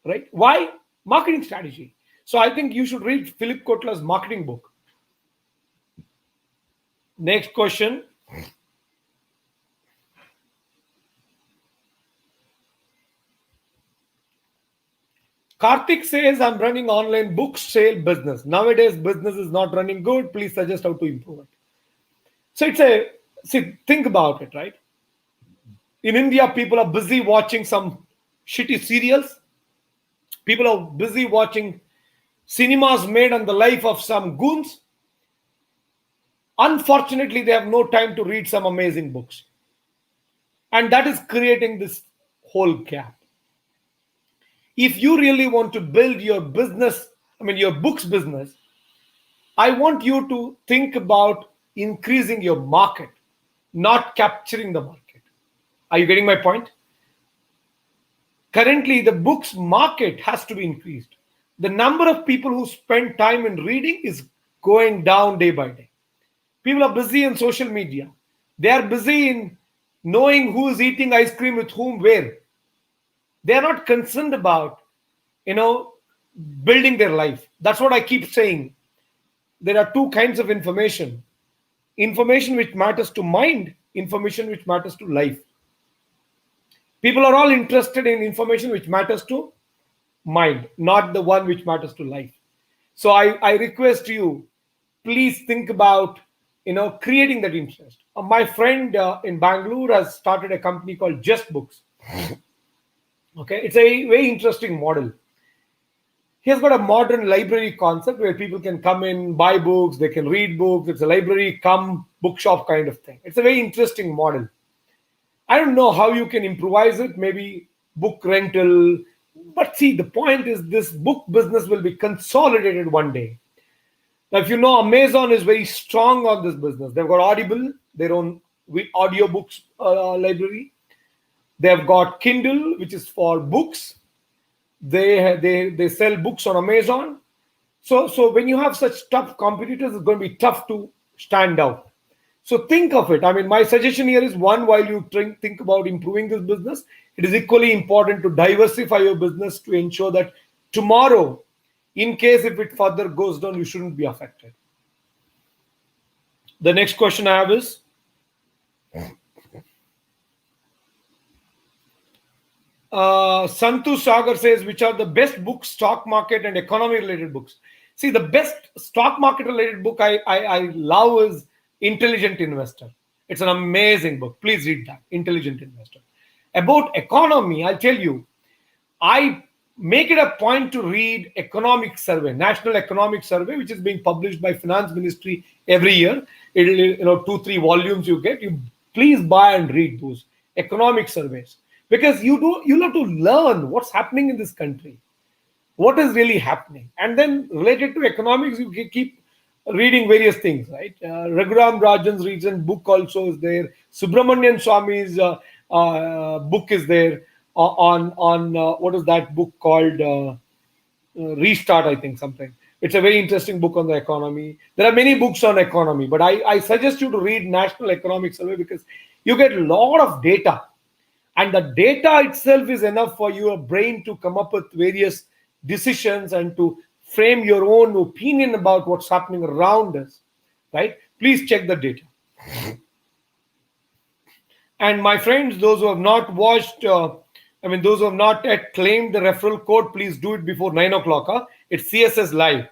right? Why? Marketing strategy. So I think you should read Philip Kotler's marketing book. Next question. Karthik says, I'm running online book sale business. Nowadays, business is not running good. Please suggest how to improve it. So think about it, right? In India, people are busy watching some shitty serials. People are busy watching cinemas made on the life of some goons. Unfortunately, they have no time to read some amazing books. And that is creating this whole gap. If you really want to build your business, I mean, your books business, I want you to think about increasing your market, not capturing the market. Are you getting my point? Currently, the books market has to be increased. The number of people who spend time in reading is going down day by day. People are busy in social media. They are busy in knowing who is eating ice cream with whom, where. They are not concerned about, you know, building their life. That's what I keep saying. There are two kinds of information which matters to mind, information which matters to life. People are all interested in information which matters to mind, not the one which matters to life. So I request you, please think about, creating that interest. My friend in Bangalore has started a company called Just Books. Okay, it's a very interesting model. He has got a modern library concept where people can come in, buy books, they can read books. It's a library come bookshop kind of thing. It's a very interesting model. I don't know how you can improvise it, maybe book rental. But see, the point is this book business will be consolidated one day. Now, if you know, Amazon is very strong on this business. They've got Audible, their own audiobooks library. They've got Kindle, which is for books. They sell books on Amazon. So when you have such tough competitors, it's going to be tough to stand out. So think of it. I mean, my suggestion here is one, while you think about improving this business, it is equally important to diversify your business to ensure that tomorrow, in case if it further goes down, you shouldn't be affected. The next question I have is, Santu Sagar says, which are the best books, stock market and economy related books? See, the best stock market related book I love is Intelligent Investor. It's an amazing book. Please read that, Intelligent Investor. About economy, I'll tell you, I make it a point to read economic survey, National Economic Survey, which is being published by Finance Ministry every year. It'll, 2-3 volumes you get. You please buy and read those economic surveys, because you'll have to learn what's happening in this country, what is really happening, and then related to economics, you keep reading various things, right? Raghuram Rajan's recent book also is there. Subramanian Swami's book is there on what is that book called? Restart, I think, something. It's a very interesting book on the economy. There are many books on economy, but I suggest you to read National Economic Survey, because you get a lot of data. And the data itself is enough for your brain to come up with various decisions and to frame your own opinion about what's happening around us, right? Please check the data. And my friends, those who have not watched, those who have not yet claimed the referral code, please do it before 9 o'clock. Huh? It's CSS Live.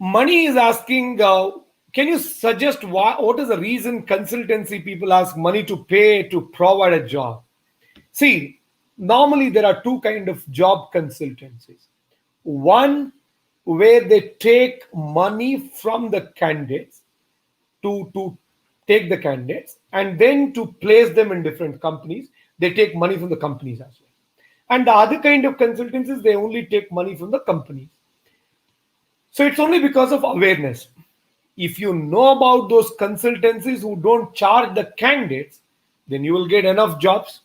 Money is asking, can you suggest what is the reason consultancy people ask money to pay to provide a job? See, normally there are two kind of job consultancies. One, where they take money from the candidates to take the candidates, and then to place them in different companies. They take money from the companies as well. And the other kind of consultancies, they only take money from the companies. So it's only because of awareness. If you know about those consultancies who don't charge the candidates, then you will get enough jobs.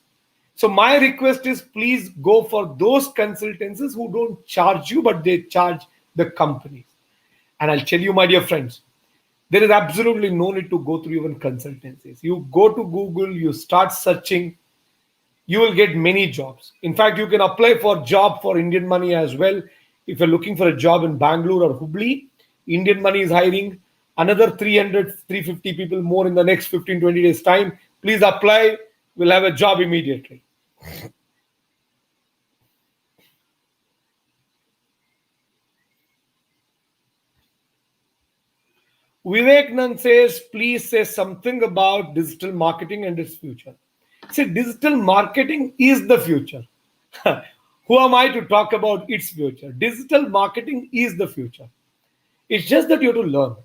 So my request is, please go for those consultancies who don't charge you, but they charge the companies. And I'll tell you, my dear friends, there is absolutely no need to go through even consultancies. You go to Google, you start searching, you will get many jobs. In fact, you can apply for job for Indian Money as well. If you're looking for a job in Bangalore or Hubli, Indian Money is hiring another 350 people more in the next 15-20 days time. Please apply. We'll have a job immediately. Vivek says, please say something about digital marketing and its future. See, digital marketing is the future. Who am I to talk about its future? Digital marketing is the future. It's just that you have to learn.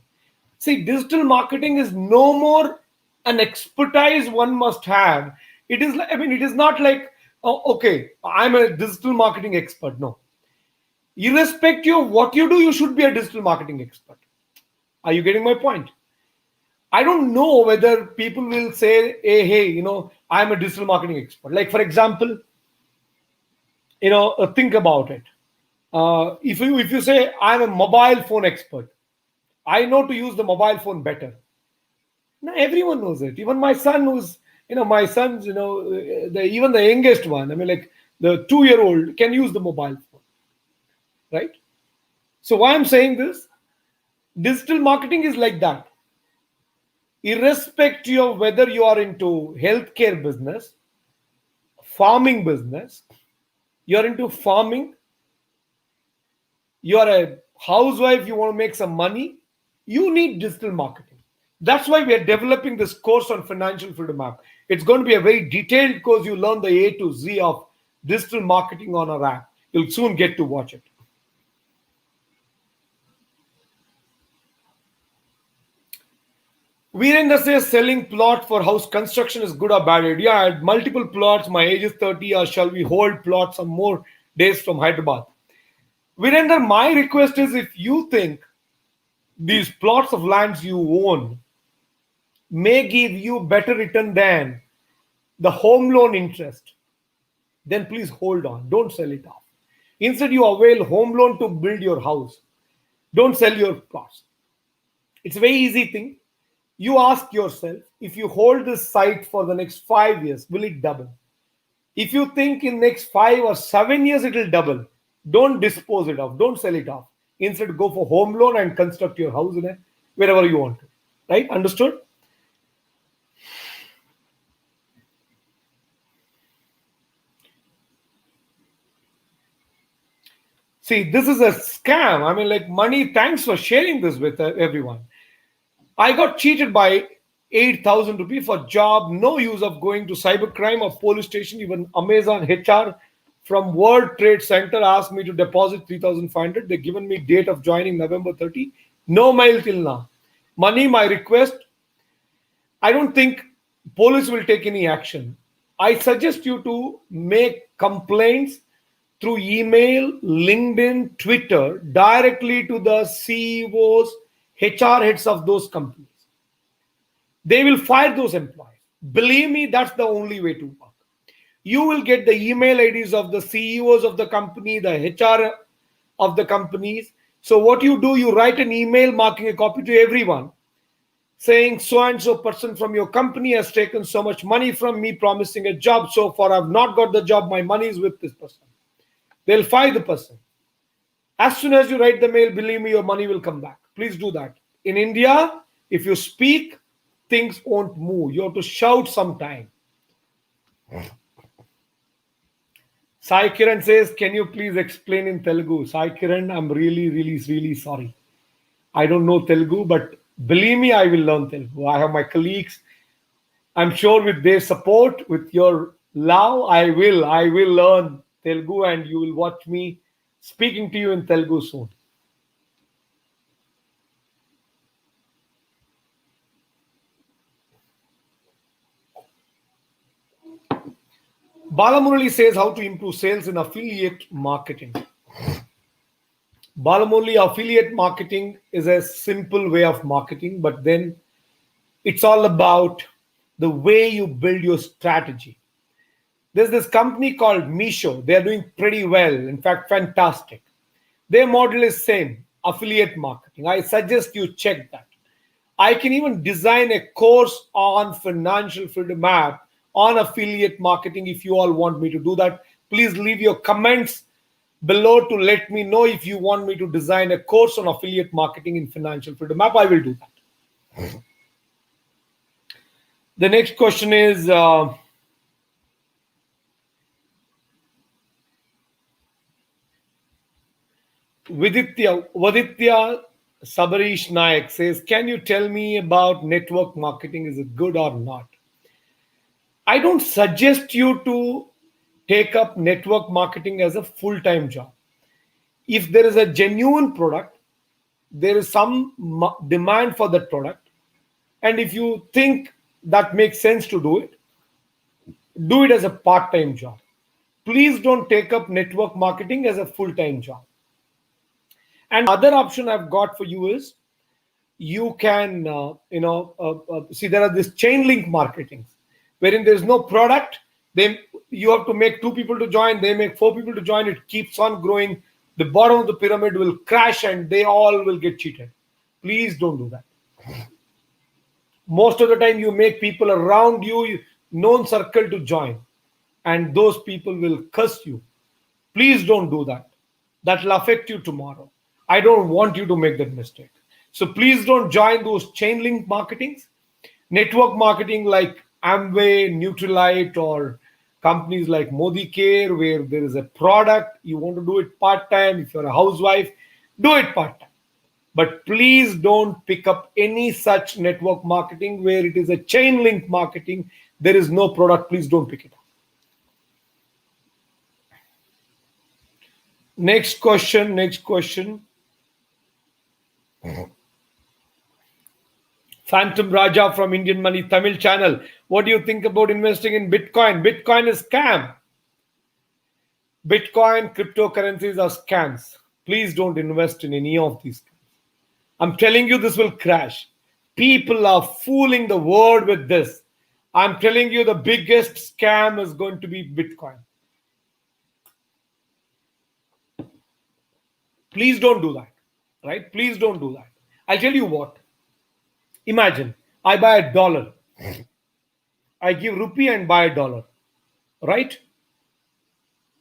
See, digital marketing is no more an expertise one must have. It is, I mean, it is not like, oh, okay, I'm a digital marketing expert. No. Irrespective of what you do, you should be a digital marketing expert. Are you getting my point? I don't know whether people will say, hey, I'm a digital marketing expert. Like, for example, think about it. If you say I'm a mobile phone expert, I know to use the mobile phone better. Now everyone knows it. Even my son, my son's, even the youngest one. I mean, like the 2-year-old can use the mobile phone, right? So why I'm saying this? Digital marketing is like that. Irrespective of whether you are into healthcare business, farming business, you're into farming, you're a housewife, you want to make some money, you need digital marketing. That's why we are developing this course on financial freedom app. It's going to be a very detailed course. You learn the A to Z of digital marketing on our app. You'll soon get to watch it. Virendra says selling plot for house construction is good or bad idea. I had multiple plots. My age is 30. Or shall we hold plots some more days from Hyderabad? Virendra, my request is if you think these plots of lands you own may give you better return than the home loan interest, then please hold on. Don't sell it off. Instead, you avail home loan to build your house. Don't sell your plots. It's a very easy thing. You ask yourself, if you hold this site for the next 5 years, will it double? If you think in next 5 or 7 years it will double, don't dispose it off. Don't sell it off. Instead, go for home loan and construct your house in wherever you want to. Right? Understood? See, this is a scam. I mean, like money. Thanks for sharing this with everyone. I got cheated by 8,000 rupees for job. No use of going to cybercrime or police station. Even Amazon HR from World Trade Center asked me to deposit 3,500. They given me date of joining November 30. No mail till now. Money, my request. I don't think police will take any action. I suggest you to make complaints through email, LinkedIn, Twitter, directly to the CEOs, HR heads of those companies. They will fire those employees. Believe me, that's the only way to work. You will get the email IDs of the CEOs of the company, the HR of the companies. So what you do, you write an email marking a copy to everyone saying so-and-so person from your company has taken so much money from me, promising a job. So far, I've not got the job. My money is with this person. They'll fire the person. As soon as you write the mail, believe me, your money will come back. Please do that. In India, if you speak, things won't move. You have to shout sometime. Sai Kiran says, can you please explain in Telugu? Sai Kiran, I'm really, really, really sorry. I don't know Telugu, but believe me, I will learn Telugu. I have my colleagues. I'm sure with their support, with your love, I will learn Telugu and you will watch me speaking to you in Telugu soon. Balamurali says how to improve sales in affiliate marketing. Balamurali, affiliate marketing is a simple way of marketing, but then it's all about the way you build your strategy. There's this company called Misho. They're doing pretty well. In fact, fantastic. Their model is same, affiliate marketing. I suggest you check that. I can even design a course on financial freedom app on affiliate marketing. If you all want me to do that, please leave your comments below to let me know if you want me to design a course on affiliate marketing in financial freedom app. I will do that. The next question is Vaditya Sabarish Nayak says, can you tell me about network marketing? Is it good or not? I don't suggest you to take up network marketing as a full-time job. If there is a genuine product, there is some demand for that product, and if you think that makes sense to do it as a part-time job. Please don't take up network marketing as a full-time job. And other option I've got for you is you can see there are this chain link marketing wherein there's no product. Then you have to make 2 people to join, they make 4 people to join, it keeps on growing, the bottom of the pyramid will crash and they all will get cheated. Please don't do that. Most of the time you make people around you, known circle, to join, and those people will curse you. Please don't do that. That will affect you tomorrow. I don't want you to make that mistake. So please don't join those chain link marketings. Network marketing like Amway, Nutrilite, or companies like Modi Care, where there is a product, you want to do it part-time. If you're a housewife, do it part-time. But please don't pick up any such network marketing where it is a chain link marketing. There is no product. Please don't pick it up. Next question. Phantom Raja from IndianMoney Tamil channel. What do you think about investing in Bitcoin? Bitcoin is scam. Bitcoin, cryptocurrencies are scams. Please don't invest in any of these. I'm telling you, this will crash. People are fooling the world with this. I'm telling you, the biggest scam is going to be Bitcoin. Please don't do that, right? Please don't do that. I'll tell you what. Imagine I buy $1. I give rupee and buy $1, right?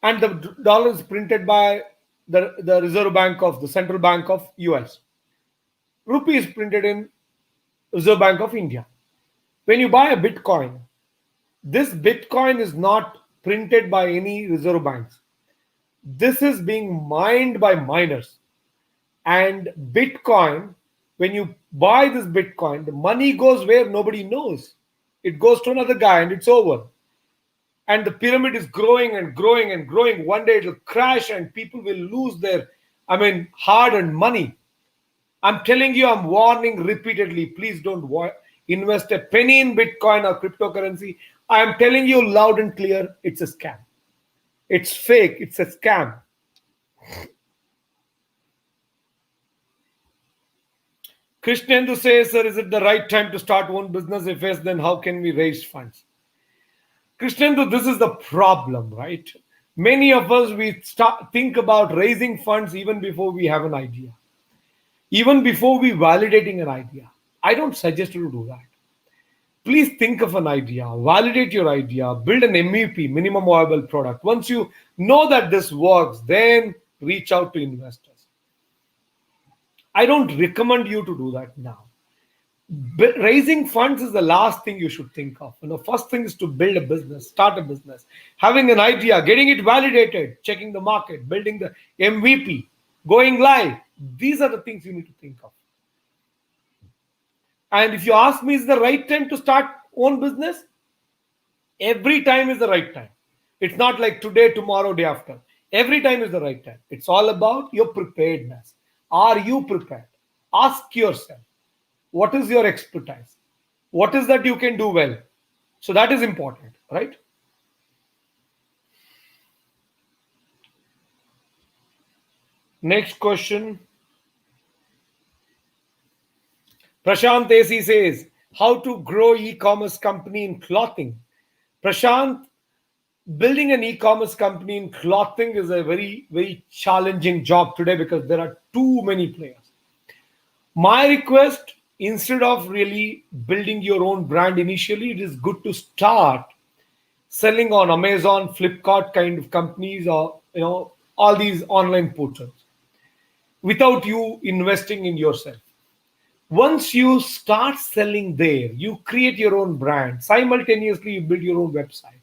And the dollar is printed by the Reserve Bank of the Central Bank of US. Rupee is printed in Reserve Bank of India. When you buy a Bitcoin, this Bitcoin is not printed by any reserve banks. This is being mined by miners. And Bitcoin, when you buy this Bitcoin, the money goes where nobody knows. It goes to another guy and it's over. And the pyramid is growing and growing and growing. One day it will crash and people will lose their, hard-earned money. I'm telling you, I'm warning repeatedly, please don't invest a penny in Bitcoin or cryptocurrency. I'm telling you loud and clear, it's a scam. It's fake. It's a scam. Krishnendu says, sir, is it the right time to start one business? If yes, then how can we raise funds? Krishnendu, this is the problem, right? Many of us, we think about raising funds even before we have an idea. Even before we validating an idea. I don't suggest you to do that. Please think of an idea, validate your idea, build an MVP, minimum viable product. Once you know that this works, then reach out to investors. I don't recommend you to do that now. Raising funds is the last thing you should think of. First thing is to build a business, start a business, having an idea, getting it validated, checking the market, building the MVP, going live. These are the things you need to think of. And if you ask me, is the right time to start own business? Every time is the right time. It's not like today, tomorrow, day after. Every time is the right time. It's all about your preparedness. Are you prepared? Ask yourself, what is your expertise? What is that you can do well? So that is important, right? Next question. Prashant AC says, how to grow e-commerce company in clothing? Prashant, building an e-commerce company in clothing is a very, very challenging job today because there are too many players. My request, instead of really building your own brand initially, it is good to start selling on Amazon, Flipkart kind of companies, or all these online portals without you investing in yourself. Once you start selling there, you create your own brand. Simultaneously, you build your own website.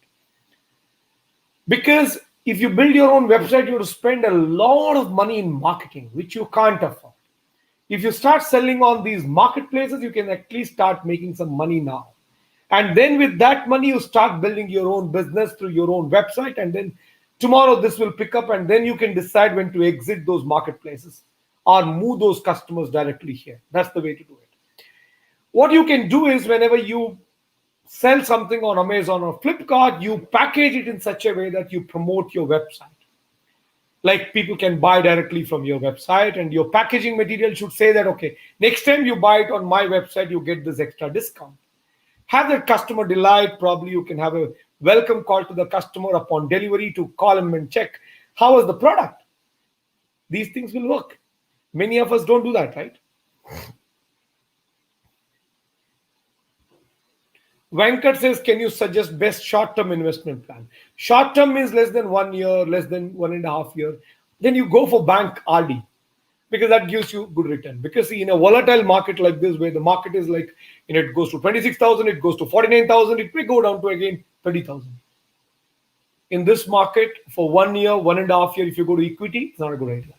Because if you build your own website, you have to spend a lot of money in marketing, which you can't afford. If you start selling on these marketplaces, you can at least start making some money now. And then with that money, you start building your own business through your own website. And then tomorrow this will pick up, and then you can decide when to exit those marketplaces or move those customers directly here. That's the way to do it. What you can do is whenever you sell something on Amazon or Flipkart, you package it in such a way that you promote your website. Like people can buy directly from your website, and your packaging material should say that, okay, next time you buy it on my website, you get this extra discount. Have that customer delight. Probably you can have a welcome call to the customer upon delivery to call him and check how is the product. These things will work. Many of us don't do that, right? Venkat says, can you suggest best short-term investment plan? Short-term means less than 1 year, less than 1.5 years. Then you go for bank RD, because that gives you good return. Because see, in a volatile market like this, where the market is like, it goes to 26,000, it goes to 49,000, it may go down to again 30,000. In this market, for 1 year, 1.5 years, if you go to equity, it's not a good idea.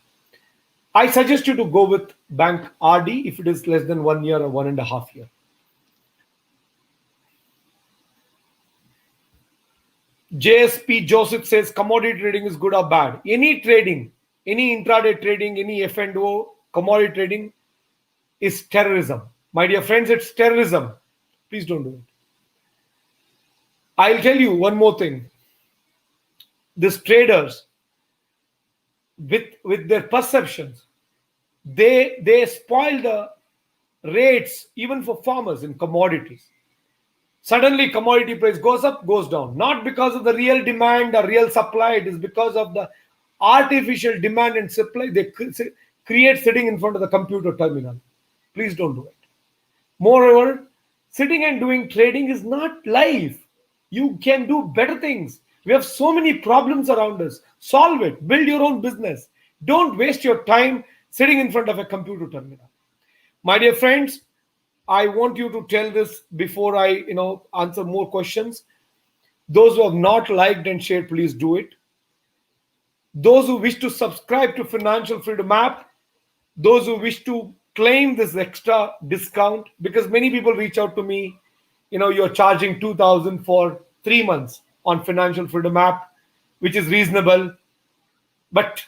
I suggest you to go with bank RD if it is less than 1 year or 1.5 years. JSP Joseph says, commodity trading is good or bad? Any trading, any intraday trading, any F&O, commodity trading is terrorism. My dear friends, it's terrorism. Please don't do it. I'll tell you one more thing. These traders, with their perceptions, they spoil the rates even for farmers in commodities. Suddenly commodity price goes up, goes down. Not because of the real demand or real supply. It is because of the artificial demand and supply they create sitting in front of the computer terminal. Please don't do it. Moreover, sitting and doing trading is not life. You can do better things. We have so many problems around us. Solve it. Build your own business. Don't waste your time sitting in front of a computer terminal. My dear friends, I want you to tell this before I answer more questions. Those who have not liked and shared, please do it. Those who wish to subscribe to Financial Freedom app, those who wish to claim this extra discount, because many people reach out to me, you're charging 2,000 for 3 months on Financial Freedom app, which is reasonable. But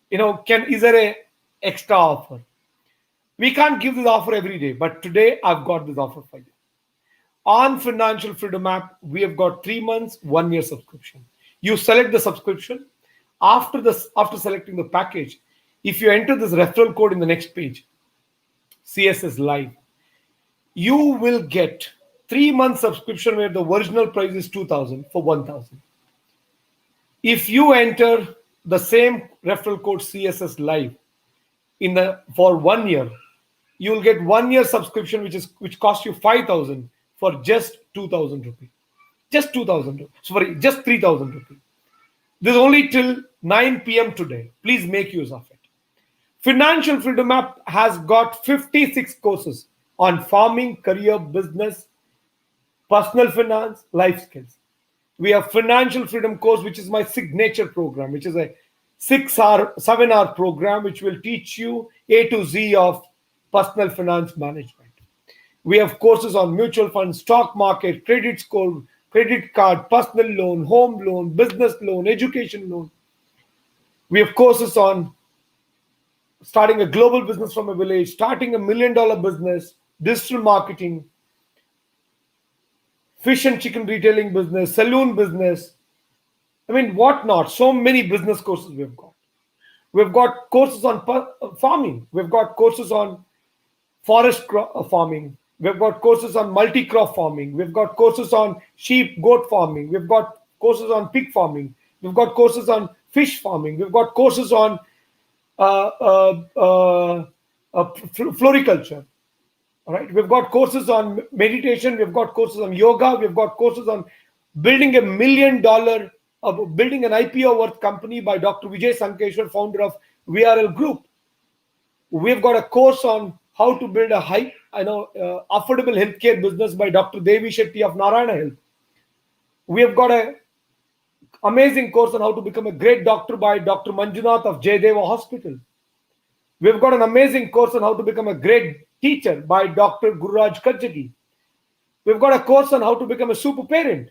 is there a extra offer? We can't give this offer every day, but today I've got this offer for you. On Financial Freedom app, we have got 3 months, 1 year subscription. You select the subscription. After selecting the package, if you enter this referral code in the next page, CSS Live, you will get 3 months subscription where the original price is 2,000 for 1,000. If you enter the same referral code CSS Live for 1 year, you will get 1 year subscription which costs you 5,000 for just 2,000 rupees. Just 2,000. Sorry, just 3,000 rupees. This is only till 9 p.m. today. Please make use of it. Financial Freedom app has got 56 courses on farming, career, business, personal finance, life skills. We have Financial Freedom course, which is my signature program, which is a 7-hour program, which will teach you A to Z of personal finance management. We have courses on mutual funds, stock market, credit score, credit card, personal loan, home loan, business loan, education loan. We have courses on starting a global business from a village, starting $1 million business, digital marketing, fish and chicken retailing business, saloon business. What not? So many business courses we've got. We've got courses on farming. We've got courses on forest farming. We've got courses on multi-crop farming. We've got courses on sheep, goat farming. We've got courses on pig farming. We've got courses on fish farming. We've got courses on floriculture. All right. We've got courses on meditation. We've got courses on yoga. We've got courses on building $1 million, building an IPO worth company by Dr. Vijay Sankeshwar, founder of VRL Group. We've got a course on how to build a affordable healthcare business by Dr. Devi Shetty of Narayana Health. We have got an amazing course on how to become a great doctor by Dr. Manjunath of Jayadeva Hospital. We've got an amazing course on how to become a great teacher by Dr. Gururaj Kajati. We've got a course on how to become a super parent.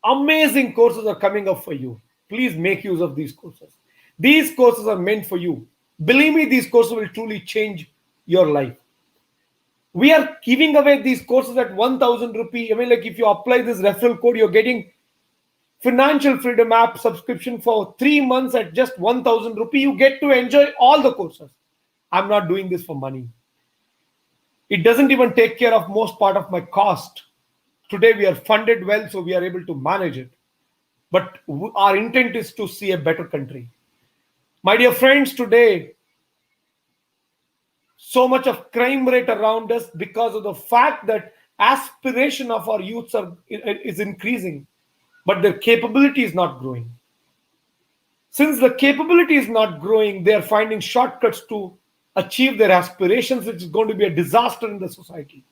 Amazing courses are coming up for you. Please make use of these courses. These courses are meant for you. Believe me, these courses will truly change your life. We are giving away these courses at 1,000 rupee. I mean, like if you apply this referral code, you're getting Financial Freedom app subscription for 3 months at just 1,000 rupee. You get to enjoy all the courses. I'm not doing this for money. It doesn't even take care of most part of my cost. Today we are funded well, so we are able to manage it. But our intent is to see a better country. My dear friends, today, so much of crime rate around us because of the fact that aspiration of our youths is increasing, but their capability is not growing. Since the capability is not growing, they are finding shortcuts to achieve their aspirations, which is going to be a disaster in the society.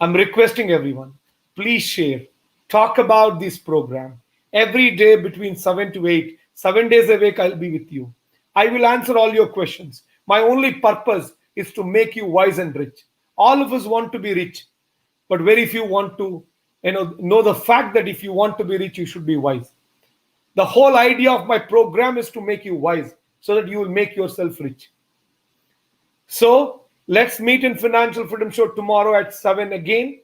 I'm requesting everyone, please share, talk about this program. Every day between 7 to 8, 7 days a week, I'll be with you. I will answer all your questions. My only purpose is to make you wise and rich. All of us want to be rich, but very few want to know the fact that if you want to be rich, you should be wise. The whole idea of my program is to make you wise so that you will make yourself rich. So let's meet in Financial Freedom Show tomorrow at 7 again.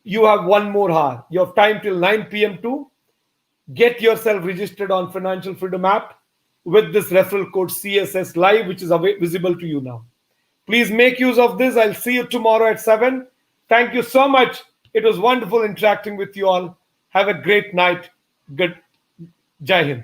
You have 1 more hour. You have time till 9 p.m. to get yourself registered on Financial Freedom app with this referral code CSS Live, which is visible to you now. Please make use of this. I'll see you tomorrow at 7. Thank you so much. It was wonderful interacting with you all. Have a great night. Good. Jai Hind.